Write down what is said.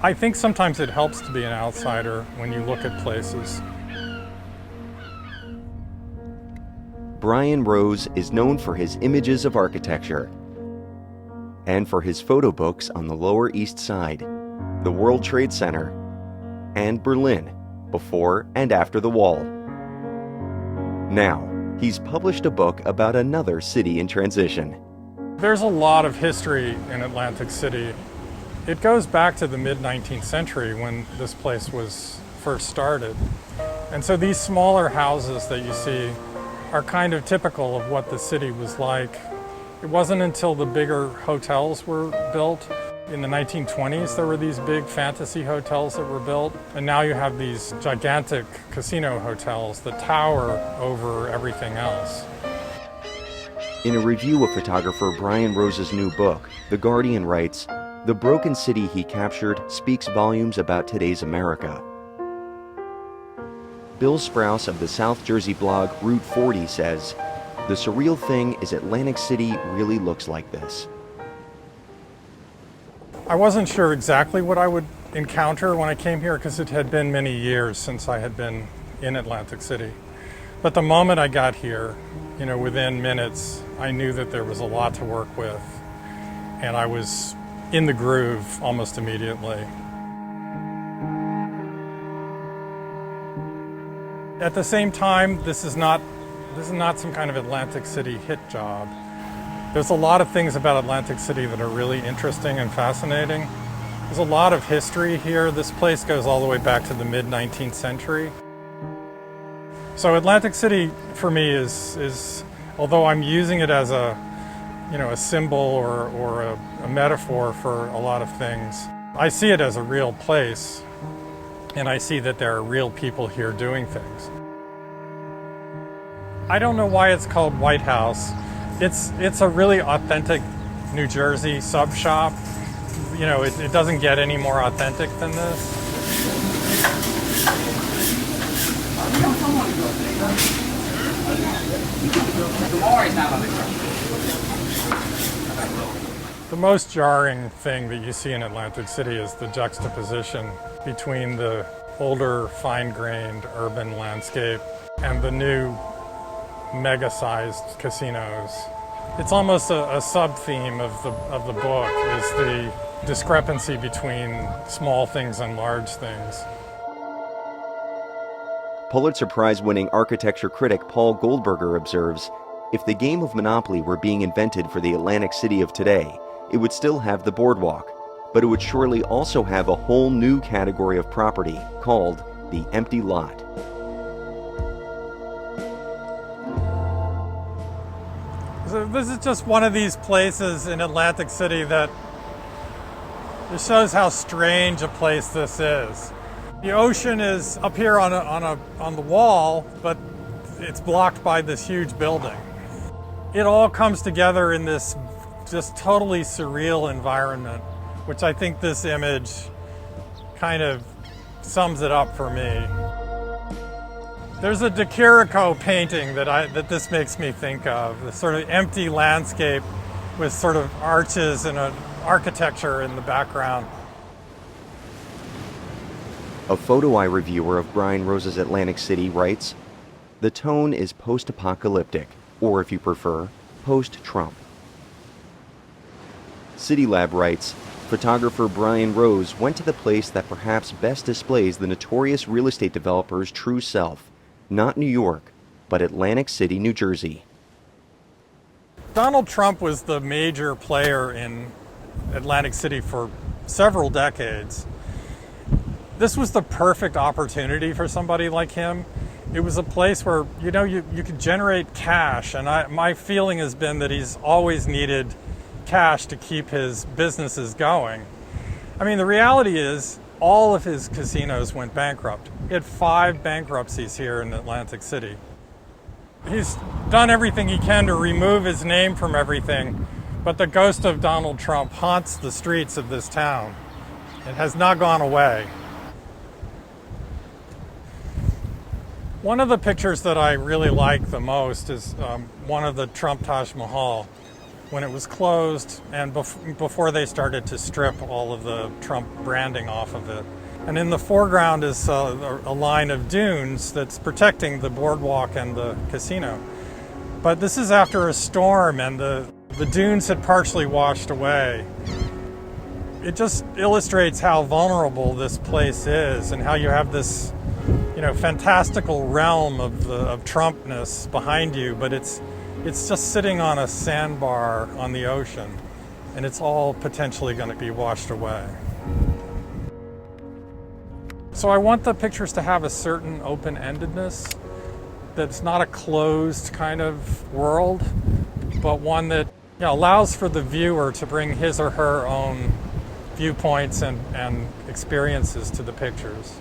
I think sometimes it helps to be an outsider when you look at places. Brian Rose is known for his images of architecture and for his photo books on the Lower East Side, the World Trade Center, and Berlin, before and after the wall. Now, he's published a book about another city in transition. There's a lot of history in Atlantic City. It goes back to the mid-19th century when this place was first started. And so these smaller houses that you see are kind of typical of what the city was like. It wasn't until the bigger hotels were built. In the 1920s, there were these big fantasy hotels that were built. And now you have these gigantic casino hotels that tower over everything else. In a review of photographer Brian Rose's new book, The Guardian writes, "The broken city he captured speaks volumes about today's America." Bill Sprouse of the South Jersey blog Route 40 says, "The surreal thing is Atlantic City really looks like this." I wasn't sure exactly what I would encounter when I came here because it had been many years since I had been in Atlantic City. But the moment I got here, within minutes, I knew that there was a lot to work with, and I was in the groove almost immediately. At the same time, this is not some kind of Atlantic City hit job. There's a lot of things about Atlantic City that are really interesting and fascinating. There's a lot of history here. This place goes all the way back to the mid-19th century. So Atlantic City for me is although I'm using it as a symbol or a metaphor for a lot of things, I see it as a real place, and I see that there are real people here doing things. I don't know why it's called White House. It's a really authentic New Jersey sub shop. It doesn't get any more authentic than this. The most jarring thing that you see in Atlantic City is the juxtaposition between the older, fine-grained urban landscape and the new mega-sized casinos. It's almost a sub-theme of the book, is the discrepancy between small things and large things. Pulitzer Prize-winning architecture critic Paul Goldberger observes, "If the game of Monopoly were being invented for the Atlantic City of today, it would still have the boardwalk, but it would surely also have a whole new category of property called the empty lot." So this is just one of these places in Atlantic City that it shows how strange a place this is. The ocean is up here on the wall, but it's blocked by this huge building. It all comes together in this just totally surreal environment, which I think this image kind of sums it up for me. There's a De Chirico painting that this makes me think of, the sort of empty landscape with sort of arches and an architecture in the background. A photo eye reviewer of Brian Rose's Atlantic City writes, "The tone is post-apocalyptic, or if you prefer, post-Trump." CityLab writes, "Photographer Brian Rose went to the place that perhaps best displays the notorious real estate developer's true self, not New York, but Atlantic City, New Jersey." Donald Trump was the major player in Atlantic City for several decades. This was the perfect opportunity for somebody like him. It was a place where, you could generate cash, and my feeling has been that he's always needed cash to keep his businesses going. I mean, the reality is all of his casinos went bankrupt. He had 5 bankruptcies here in Atlantic City. He's done everything he can to remove his name from everything, but the ghost of Donald Trump haunts the streets of this town. It has not gone away. One of the pictures that I really like the most is one of the Trump Taj Mahal. when it was closed and before they started to strip all of the Trump branding off of it. And in the foreground is a line of dunes that's protecting the boardwalk and the casino. But this is after a storm and the dunes had partially washed away. It just illustrates how vulnerable this place is and how you have this, fantastical realm of Trumpness behind you, but it's just sitting on a sandbar on the ocean, and it's all potentially going to be washed away. So I want the pictures to have a certain open-endedness, that's not a closed kind of world, but one that allows for the viewer to bring his or her own viewpoints and experiences to the pictures.